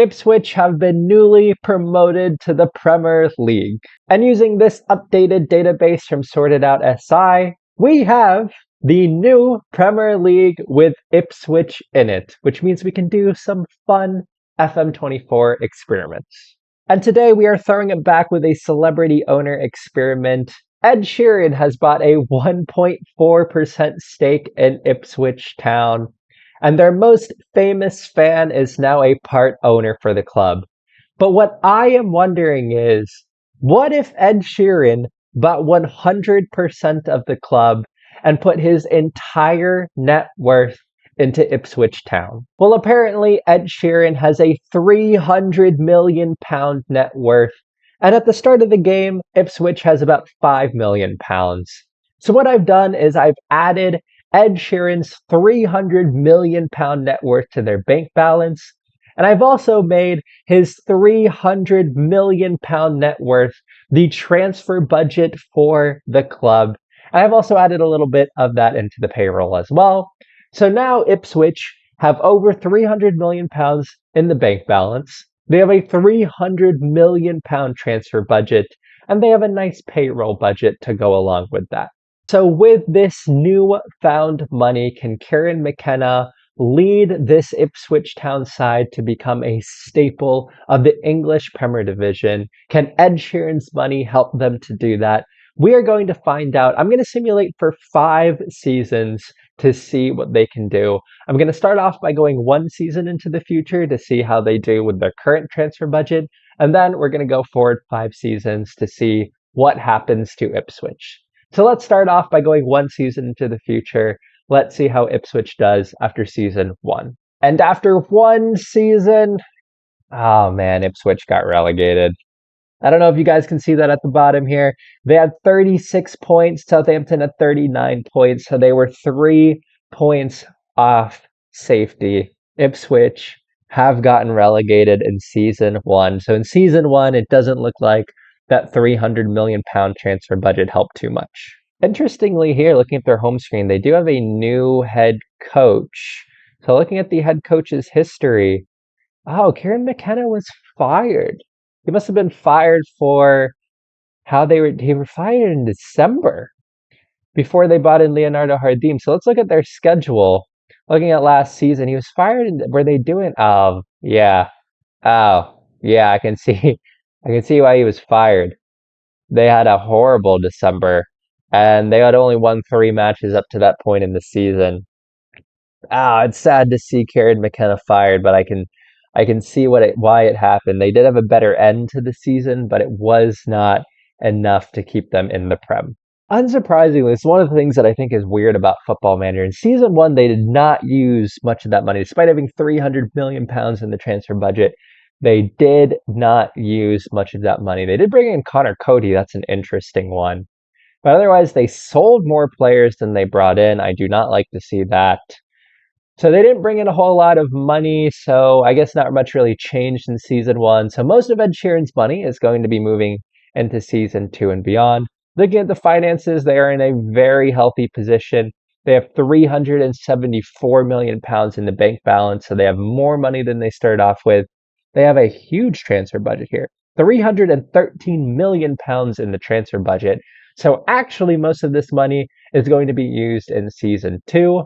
Ipswich have been newly promoted to the Premier League. And using this updated database from Sorted Out SI, we have the new Premier League with Ipswich in it, which means we can do some fun FM24 experiments. And today we are throwing it back with a celebrity owner experiment. Ed Sheeran has bought a 1.4% stake in Ipswich Town, and their most famous fan is now a part owner for the club. But what I am wondering is, what if Ed Sheeran bought 100% of the club and put his entire net worth into Ipswich Town? Well, apparently Ed Sheeran has a £300 million net worth, and at the start of the game, Ipswich has about £5 million. So what I've done is I've added Ed Sheeran's £300 million net worth to their bank balance, and I've also made his £300 million net worth the transfer budget for the club. I've also added a little bit of that into the payroll as well. So now Ipswich have over £300 million in the bank balance. They have a £300 million transfer budget, and they have a nice payroll budget to go along with that. So with this newfound money, can Kieran McKenna lead this Ipswich Town side to become a staple of the English Premier Division? Can Ed Sheeran's money help them to do that? We are going to find out. I'm going to simulate for 5 seasons to see what they can do. I'm going to start off by going 1 season into the future to see how they do with their current transfer budget. And then we're going to go forward 5 seasons to see what happens to Ipswich. So let's start off by going 1 season into the future. Let's see how Ipswich does after season 1. And after 1 season, oh man, Ipswich got relegated. I don't know if you guys can see that at the bottom here. They had 36 points, Southampton had 39 points, so they were 3 points off safety. Ipswich have gotten relegated in season 1. So in season 1, it doesn't look like that £300 million transfer budget helped too much. Interestingly here, looking at their home screen, they do have a new head coach. So looking at the head coach's history, oh, Kieran McKenna was fired. He must have been fired for how they were fired in December before they brought in Leonardo Jardim. So let's look at their schedule. Looking at last season, he was fired. Were they doing? Oh, yeah. Oh, yeah. I can see why he was fired. They had a horrible December, and they had only won 3 matches up to that point in the season. It's sad to see Kieran McKenna fired, but I can see why it happened. They did have a better end to the season, but it was not enough to keep them in the Prem. Unsurprisingly, it's one of the things that I think is weird about Football Manager. In season 1, they did not use much of that money. Despite having £300 million in the transfer budget, they did not use much of that money. They did bring in Connor Cody. That's an interesting one. But otherwise, they sold more players than they brought in. I do not like to see that. So they didn't bring in a whole lot of money, so I guess not much really changed in season 1. So most of Ed Sheeran's money is going to be moving into season 2 and beyond. Looking at the finances, they are in a very healthy position. They have £374 million in the bank balance, so they have more money than they started off with. They have a huge transfer budget here, £313 million in the transfer budget. So actually, most of this money is going to be used in season 2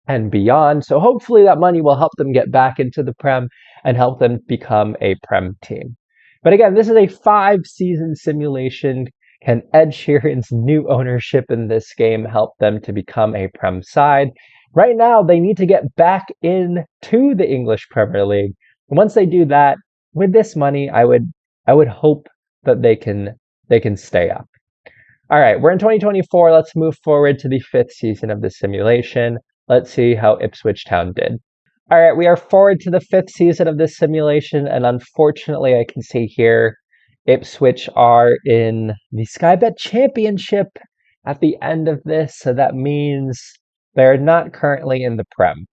and beyond. So hopefully that money will help them get back into the Prem and help them become a Prem team. But again, this is a 5-season simulation. Can Ed Sheeran's new ownership in this game help them to become a Prem side? Right now, they need to get back into the English Premier League. And once they do that, with this money, I would hope that they can stay up. All right, we're in 2024. Let's move forward to the 5th season of the simulation. Let's see how Ipswich Town did. All right, we are forward to the 5th season of this simulation, and unfortunately, I can see here Ipswich are in the Sky Bet Championship at the end of this, so that means they're not currently in the Prem.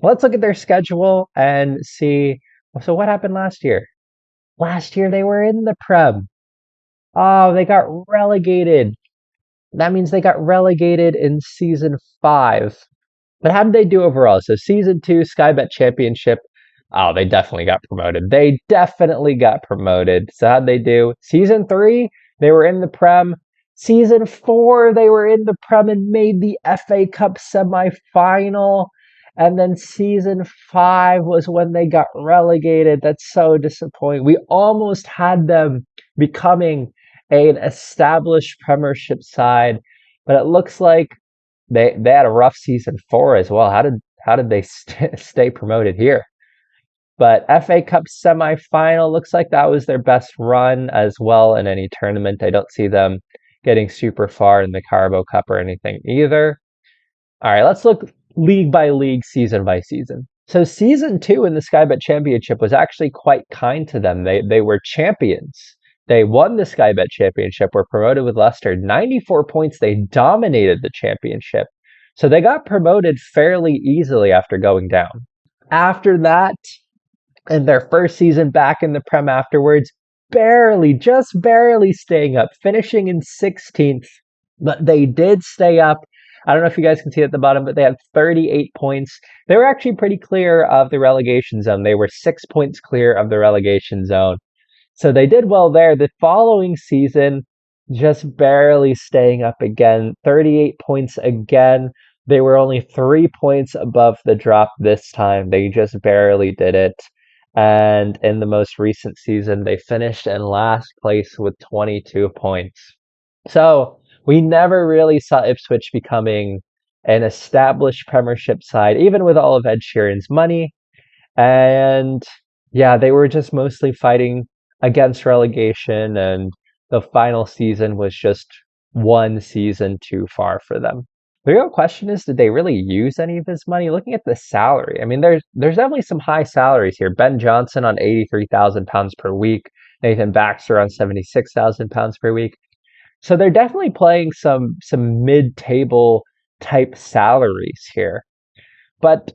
Let's look at their schedule and see. So what happened last year? Last year they were in the Prem. Oh, they got relegated. That means they got relegated in season 5. But how did they do overall? So season 2, Sky Bet Championship, Oh, they definitely got promoted. They definitely got promoted. So how'd they do? Season 3, they were in the Prem. Season 4, they were in the Prem and made the FA Cup semi-final. And then season 5 was when they got relegated. That's so disappointing. We almost had them becoming an established Premiership side, but it looks like they had a rough season 4 as well. How did they stay promoted here? But FA Cup semi-final looks like that was their best run as well in any tournament. I don't see them getting super far in the Carabao Cup or anything either. All right, let's look league by league, season by season. So season 2 in the Sky Bet Championship was actually quite kind to them. They were champions. They won the Sky Bet Championship, were promoted with Leicester. 94 points, they dominated the championship. So they got promoted fairly easily after going down. After that, in their first season back in the Prem afterwards, just barely staying up, finishing in 16th, but they did stay up. I don't know if you guys can see at the bottom, but they had 38 points. They were actually pretty clear of the relegation zone. They were 6 points clear of the relegation zone. So they did well there. The following season, just barely staying up again, 38 points again. They were only 3 points above the drop this time. They just barely did it. And in the most recent season, they finished in last place with 22 points. So we never really saw Ipswich becoming an established Premiership side, even with all of Ed Sheeran's money. And yeah, they were just mostly fighting against relegation, and the final season was just one season too far for them. The real question is, did they really use any of his money? Looking at the salary, I mean, there's definitely some high salaries here. Ben Johnson on £83,000 per week, Nathan Baxter on £76,000 per week. So they're definitely playing some mid-table type salaries here. But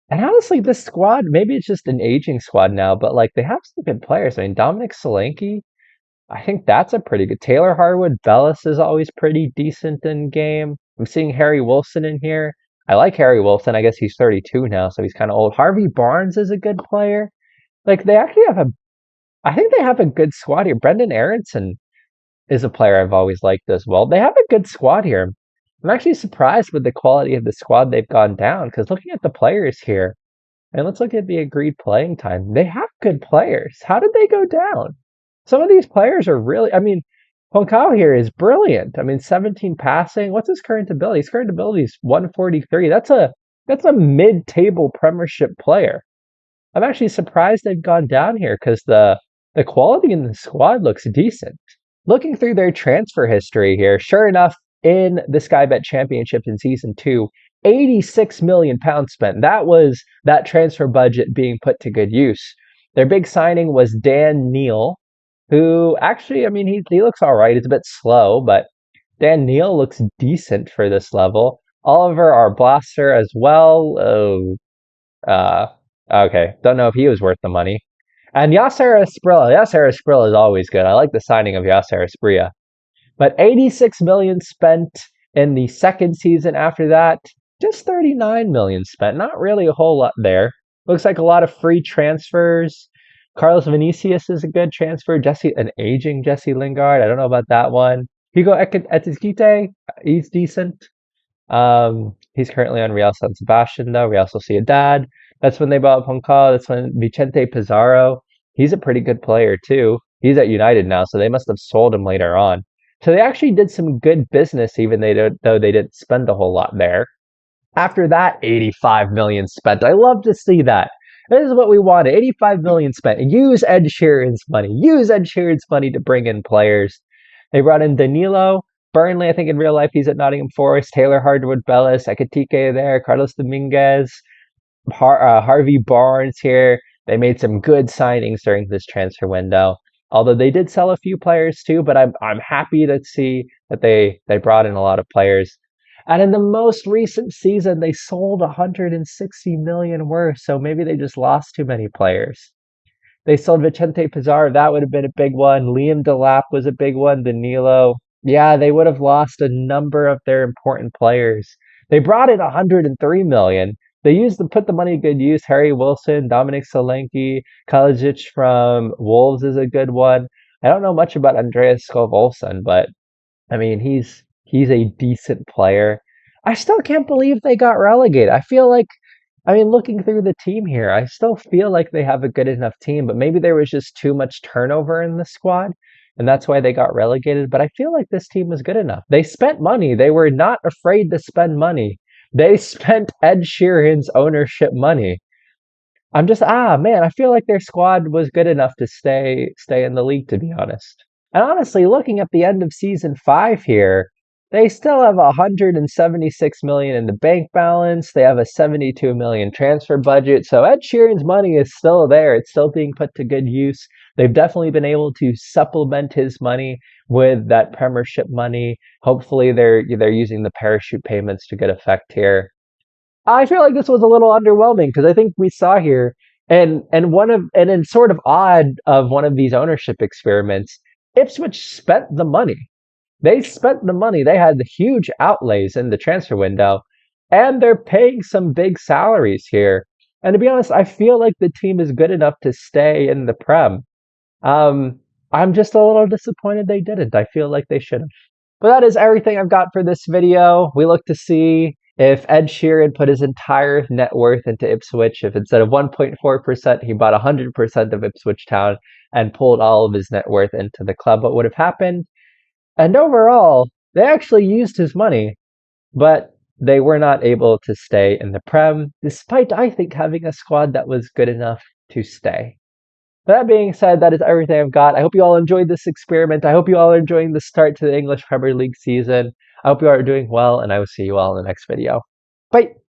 and honestly, this squad, maybe it's just an aging squad now, but like they have some good players. I mean, Dominic Solanke, I think that's a pretty good. Taylor Harwood Bellis is always pretty decent in game. I'm seeing Harry Wilson in here. I like Harry Wilson. I guess he's 32 now, so he's kind of old. Harvey Barnes is a good player. Like they actually I think they have a good squad here. Brendan Aronson is a player I've always liked as well. They have a good squad here. I'm actually surprised with the quality of the squad they've gone down, because looking at the players here, and let's look at the agreed playing time. They have good players. How did they go down? Some of these players are really, I mean, Honkau here is brilliant. I mean, 17 passing. What's his current ability? His current ability is 143. That's a mid-table Premiership player. I'm actually surprised they've gone down here because the quality in the squad looks decent. Looking through their transfer history here, sure enough, in the Sky Bet Championship in Season 2, £86 million spent. That was that transfer budget being put to good use. Their big signing was Dan Neil, who actually, I mean, he looks all right. It's a bit slow, but Dan Neil looks decent for this level. Oliver Arblaster as well. Oh, okay. Don't know if he was worth the money. And Yasser Esprilla. Yasser Esprilla is always good. I like the signing of Yasser Esprilla. But 86 million spent in the second season after that. Just 39 million spent. Not really a whole lot there. Looks like a lot of free transfers. Carlos Vinicius is a good transfer. An aging Jesse Lingard. I don't know about that one. Hugo Ekitike, he's decent. He's currently on Real San Sebastian though. Real Sociedad. That's when they bought Poncal. That's when Vicente Pizarro. He's a pretty good player too. He's at United now, so they must have sold him later on. So they actually did some good business, even though they didn't spend a whole lot there. After that, 85 million spent. I love to see that. This is what we wanted. 85 million spent. Use Ed Sheeran's money. Use Ed Sheeran's money to bring in players. They brought in Danilo. Burnley, I think in real life, he's at Nottingham Forest. Taylor Hardwood Bellis. Ekitike there. Carlos Dominguez. Harvey Barnes here. They made some good signings during this transfer window. Although they did sell a few players too, but I'm happy to see that they brought in a lot of players. And in the most recent season, they sold 160 million worth. So maybe they just lost too many players. They sold Vicente Pizarro. That would have been a big one. Liam Delap was a big one. Danilo. Yeah, they would have lost a number of their important players. They brought in 103 million. put the money to good use. Harry Wilson, Dominic Solanke, Kalajic from Wolves is a good one. I don't know much about Andreas Skov, but I mean he's a decent player. I still can't believe they got relegated. I mean, looking through the team here, I still feel like they have a good enough team, but maybe there was just too much turnover in the squad, and that's why they got relegated. But I feel like this team was good enough. They spent money. They were not afraid to spend money. They spent Ed Sheeran's ownership money. Man, I feel like their squad was good enough to stay in the league, to be honest. And honestly, looking at the end of season 5 here, they still have 176 million in the bank balance. They have a 72 million transfer budget. So Ed Sheeran's money is still there. It's still being put to good use. They've definitely been able to supplement his money with that Premiership money. Hopefully they're using the parachute payments to good effect here. I feel like this was a little underwhelming because I think we saw here and in sort of odd of one of these ownership experiments, Ipswich spent the money. They spent the money. They had huge outlays in the transfer window, and they're paying some big salaries here. And to be honest, I feel like the team is good enough to stay in the Prem. I'm just a little disappointed they didn't. I feel like they should have. But that is everything I've got for this video. We look to see if Ed Sheeran put his entire net worth into Ipswich, if instead of 1.4%, he bought 100% of Ipswich Town and pulled all of his net worth into the club, what would have happened? And overall, they actually used his money, but they were not able to stay in the Prem, despite, I think, having a squad that was good enough to stay. That being said, that is everything I've got. I hope you all enjoyed this experiment. I hope you all are enjoying the start to the English Premier League season. I hope you are doing well, and I will see you all in the next video. Bye!